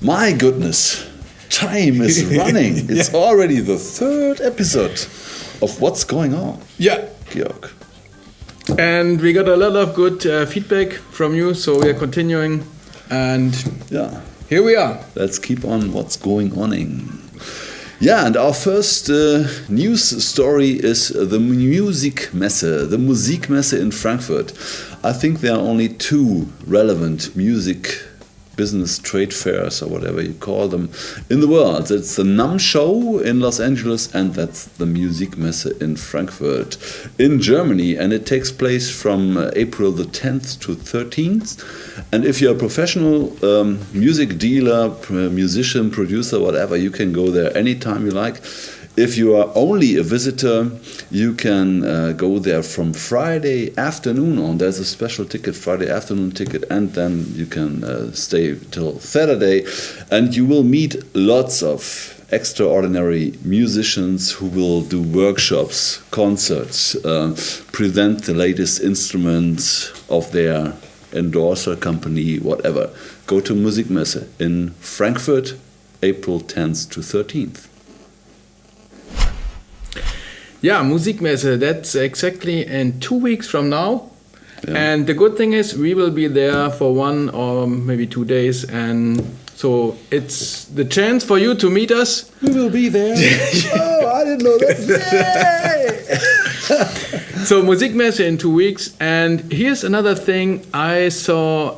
My goodness, time is running. It's already the third episode of What's Going On. Yeah. Georg. And we got a lot of good feedback from you, so we are continuing. And here we are. Let's keep on what's going on. Yeah, and our first news story is the Musikmesse in Frankfurt. I think there are only two relevant music business trade fairs or whatever you call them in the world. It's the NAMM show in Los Angeles and that's the Musikmesse in Frankfurt in Germany, and it takes place from April the 10th to 13th. And if you're a professional music dealer, musician, producer, whatever, you can go there anytime you like. If you are only a visitor, you can go there from Friday afternoon on. There's a special ticket, Friday afternoon ticket, and then you can stay till Saturday. And you will meet lots of extraordinary musicians who will do workshops, concerts, present the latest instruments of their endorser company, whatever. Go to Musikmesse in Frankfurt, April 10th to 13th. Yeah, Musikmesse, that's exactly in 2 weeks from now. Yeah. And the good thing is we will be there for 1 or maybe 2 days. And so it's the chance for you to meet us. We will be there. Oh, I didn't know that. Yay! So Musikmesse in 2 weeks. And here's another thing I saw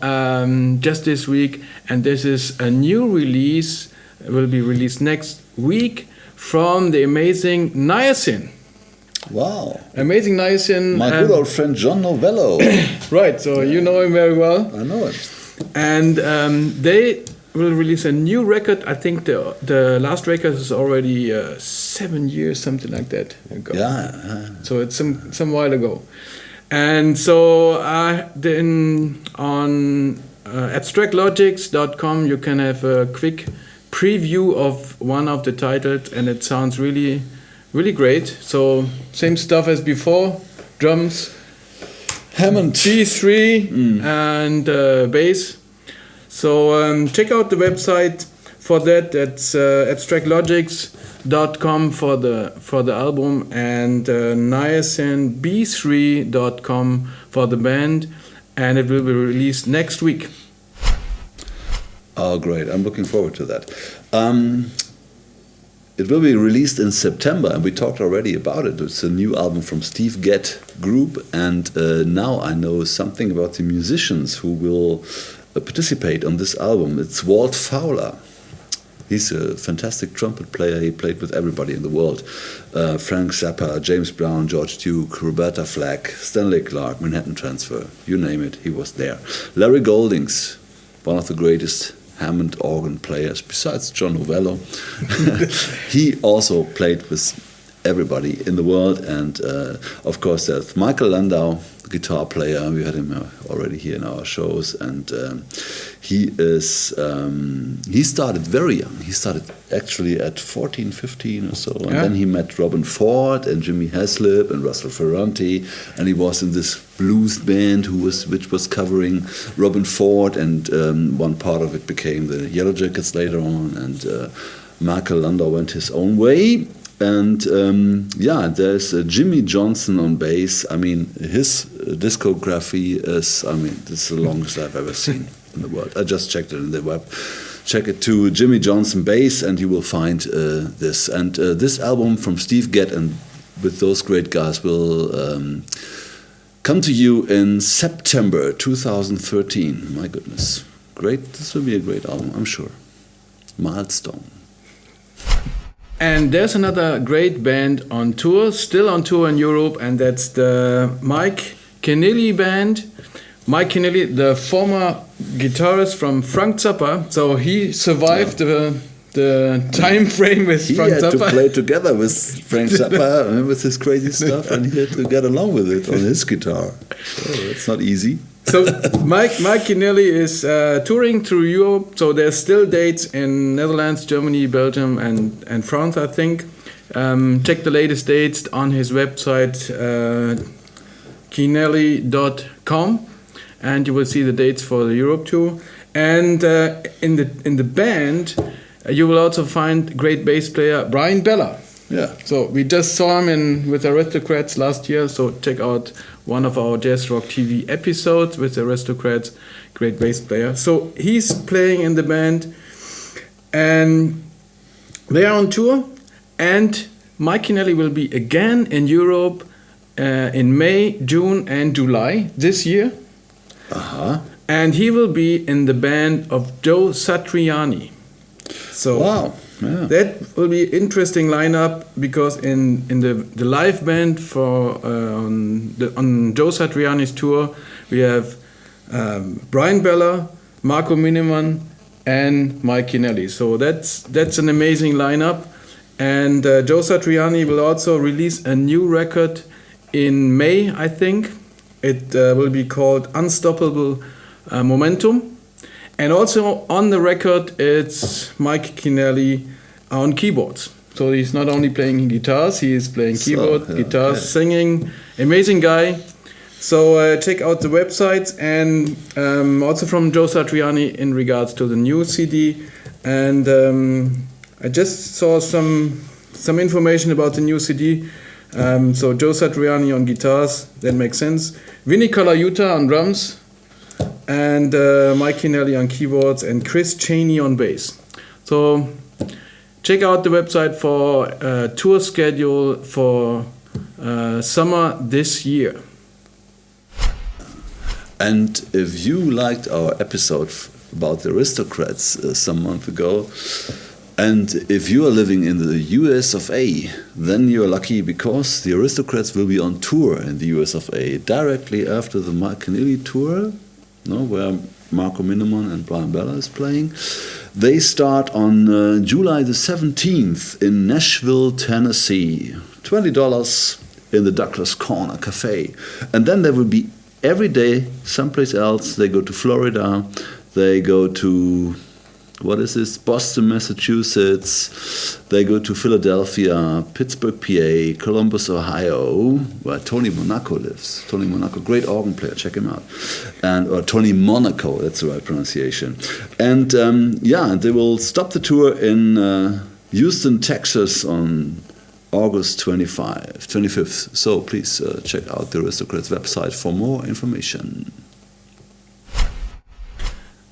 just this week. And this is a new release. It will be released next week from the amazing NIACIN. Wow. Amazing NIACIN. My good old friend John Novello. Right, so you know him very well. I know him. And they will release a new record. I think the last record is already 7 years, something like that ago. Yeah. So it's some while ago. And so then on abstractlogics.com you can have a quick preview of one of the titles, and it sounds really great. So same stuff as before, drums, Hammond, G3 and bass. So check out the website for that. That's abstractlogics.com for the album, and niacinb3.com for the band, and it will be released next week. Oh, great. I'm looking forward to that. It will be released in September, and we talked already about it. It's a new album from Steve Gadd Group, and now I know something about the musicians who will participate on this album. It's Walt Fowler. He's a fantastic trumpet player. He played with everybody in the world. Frank Zappa, James Brown, George Duke, Roberta Flack, Stanley Clarke, Manhattan Transfer, you name it, he was there. Larry Goldings, one of the greatest Hammond organ players, besides John Novello. He also played with everybody in the world, and of course there's Michael Landau, guitar player. We had him already here in our shows, and he started very young. He started actually at 14, 15 or so, and then he met Robin Ford and Jimmy Haslip and Russell Ferrante, and he was in this blues band which was covering Robin Ford, and one part of it became the Yellow Jackets later on, and Michael Landau went his own way. And there's Jimmy Johnson on bass. I mean, his discography is, this is the longest I've ever seen in the world. I just checked it in the web. Check it to Jimmy Johnson bass, and you will find this. And this album from Steve Gadd and with those great guys will come to you in September 2013. My goodness. Great. This will be a great album, I'm sure. Milestone. And there's another great band on tour, still on tour in Europe, and that's the Mike Keneally band. Mike Keneally, the former guitarist from Frank Zappa, so he survived the time frame with Frank Zappa. He had to play together with Frank Zappa with his crazy stuff, and he had to get along with it on his guitar. So it's not easy. So Mike Keneally is touring through Europe. So there's still dates in Netherlands, Germany, Belgium, and France, I think. Check the latest dates on his website, Keneally.com, and you will see the dates for the Europe tour. And in the band, you will also find great bass player Brian Bella. Yeah. So we just saw him with Aristocrats last year. So check out one of our Jazz Rock TV episodes with Aristocrats, great bass player. So he's playing in the band, and they are on tour. And Mike Keneally will be again in Europe in May, June, and July this year. Uh-huh. And he will be in the band of Joe Satriani. So Wow. Yeah. that will be interesting lineup, because in the live band for on Joe Satriani's tour we have Brian Bella, Marco Miniman, and Mike Keneally. So that's an amazing lineup. And Joe Satriani will also release a new record in May, I think. It will be called Unstoppable Momentum. And also on the record, it's Mike Keneally on keyboards. So he's not only playing guitars, he is playing keyboard, guitars, singing. Amazing guy. So check out the websites, and also from Joe Satriani in regards to the new CD. And I just saw some information about the new CD. So Joe Satriani on guitars, that makes sense. Vinny Colaiuta on drums, and Mike Keneally on keyboards, and Chris Chaney on bass. So check out the website for tour schedule for summer this year. And if you liked our episode about the Aristocrats some month ago, and if you are living in the US of A, then you're lucky, because the Aristocrats will be on tour in the US of A directly after the Mike Keneally tour, where Marco Miniman and Brian Bella is playing. They start on July the 17th in Nashville, Tennessee. $20 in the Douglas Corner Cafe. And then they will be every day someplace else. They go to Florida, they go to, Boston, Massachusetts, they go to Philadelphia, Pittsburgh, PA, Columbus, Ohio, where Tony Monaco lives. Tony Monaco, great organ player, check him out. Or Tony Monaco, that's the right pronunciation. And they will stop the tour in Houston, Texas on August 25th. So please check out the Aristocrats website for more information.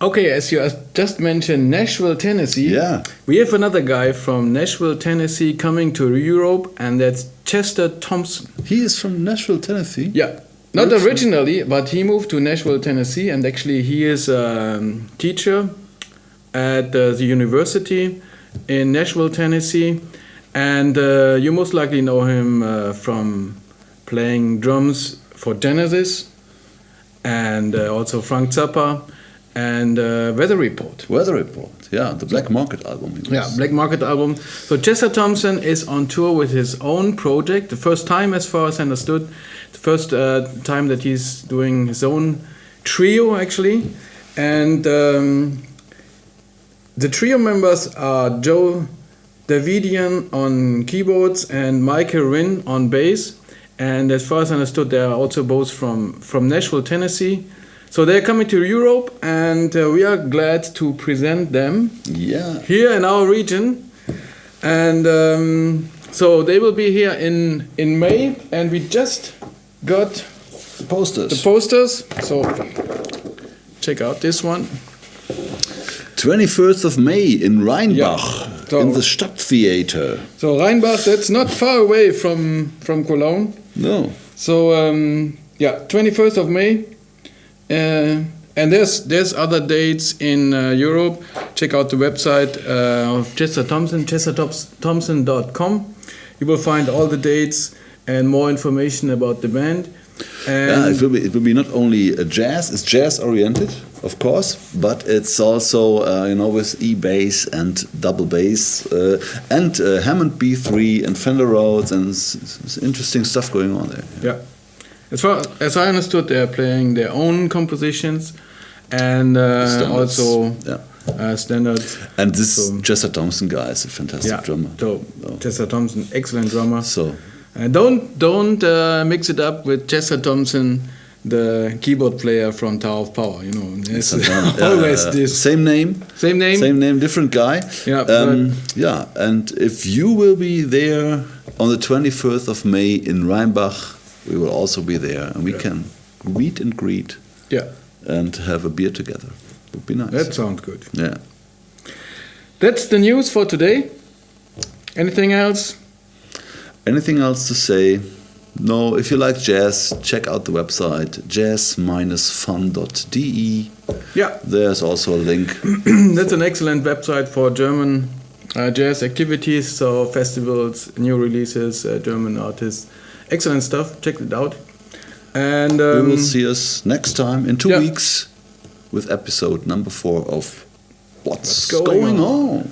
Okay, as you just mentioned, Nashville, Tennessee. Yeah. We have another guy from Nashville, Tennessee coming to Europe, and that's Chester Thompson. He is from Nashville, Tennessee? Yeah. Not originally, but he moved to Nashville, Tennessee, and actually he is a teacher at the university in Nashville, Tennessee. And you most likely know him from playing drums for Genesis, and also Frank Zappa, and Weather Report. Weather Report, yeah, the Black Market album. Yeah, Black Market album. So Chester Thompson is on tour with his own project. The first time, as far as I understood, the first time that he's doing his own trio, actually. And the trio members are Joe Davidian on keyboards and Michael Rinn on bass. And as far as I understood, they are also both from Nashville, Tennessee. So they're coming to Europe, and we are glad to present them here in our region. And so they will be here in May, and we just got the posters. So check out this one. 21st of May in Rheinbach, in the Stadttheater. So Rheinbach, that's not far away from Cologne. No. So 21st of May. And there's other dates in Europe. Check out the website of Chester Thompson, chesterthompson.com. You will find all the dates and more information about the band. And it will be not only it's jazz oriented, of course, but it's also with E-bass and double bass and Hammond B3 and Fender Rhodes, and it's interesting stuff going on there. Yeah. As far as I understood, they are playing their own compositions and also standards. And this Chester Thompson guy is a fantastic drummer. So Chester Thompson, excellent drummer. So don't mix it up with Chester Thompson, the keyboard player from Tower of Power. You know, there's Yeah, always this same name, same name, different guy. Yeah, yeah. And if you will be there on the 21st of May in Rheinbach, we will also be there, and we can meet and greet. Yeah. And have a beer together. Would be nice. That sounds good. Yeah. That's the news for today. Anything else? Anything else to say? No, if you like jazz, check out the website jazz-fun.de. Yeah. There's also a link. That's an excellent website for German jazz activities, so festivals, new releases, German artists. Excellent stuff. Check it out. And we will see us next time in 2 Yeah. weeks with episode number 4 of What's Going Going On?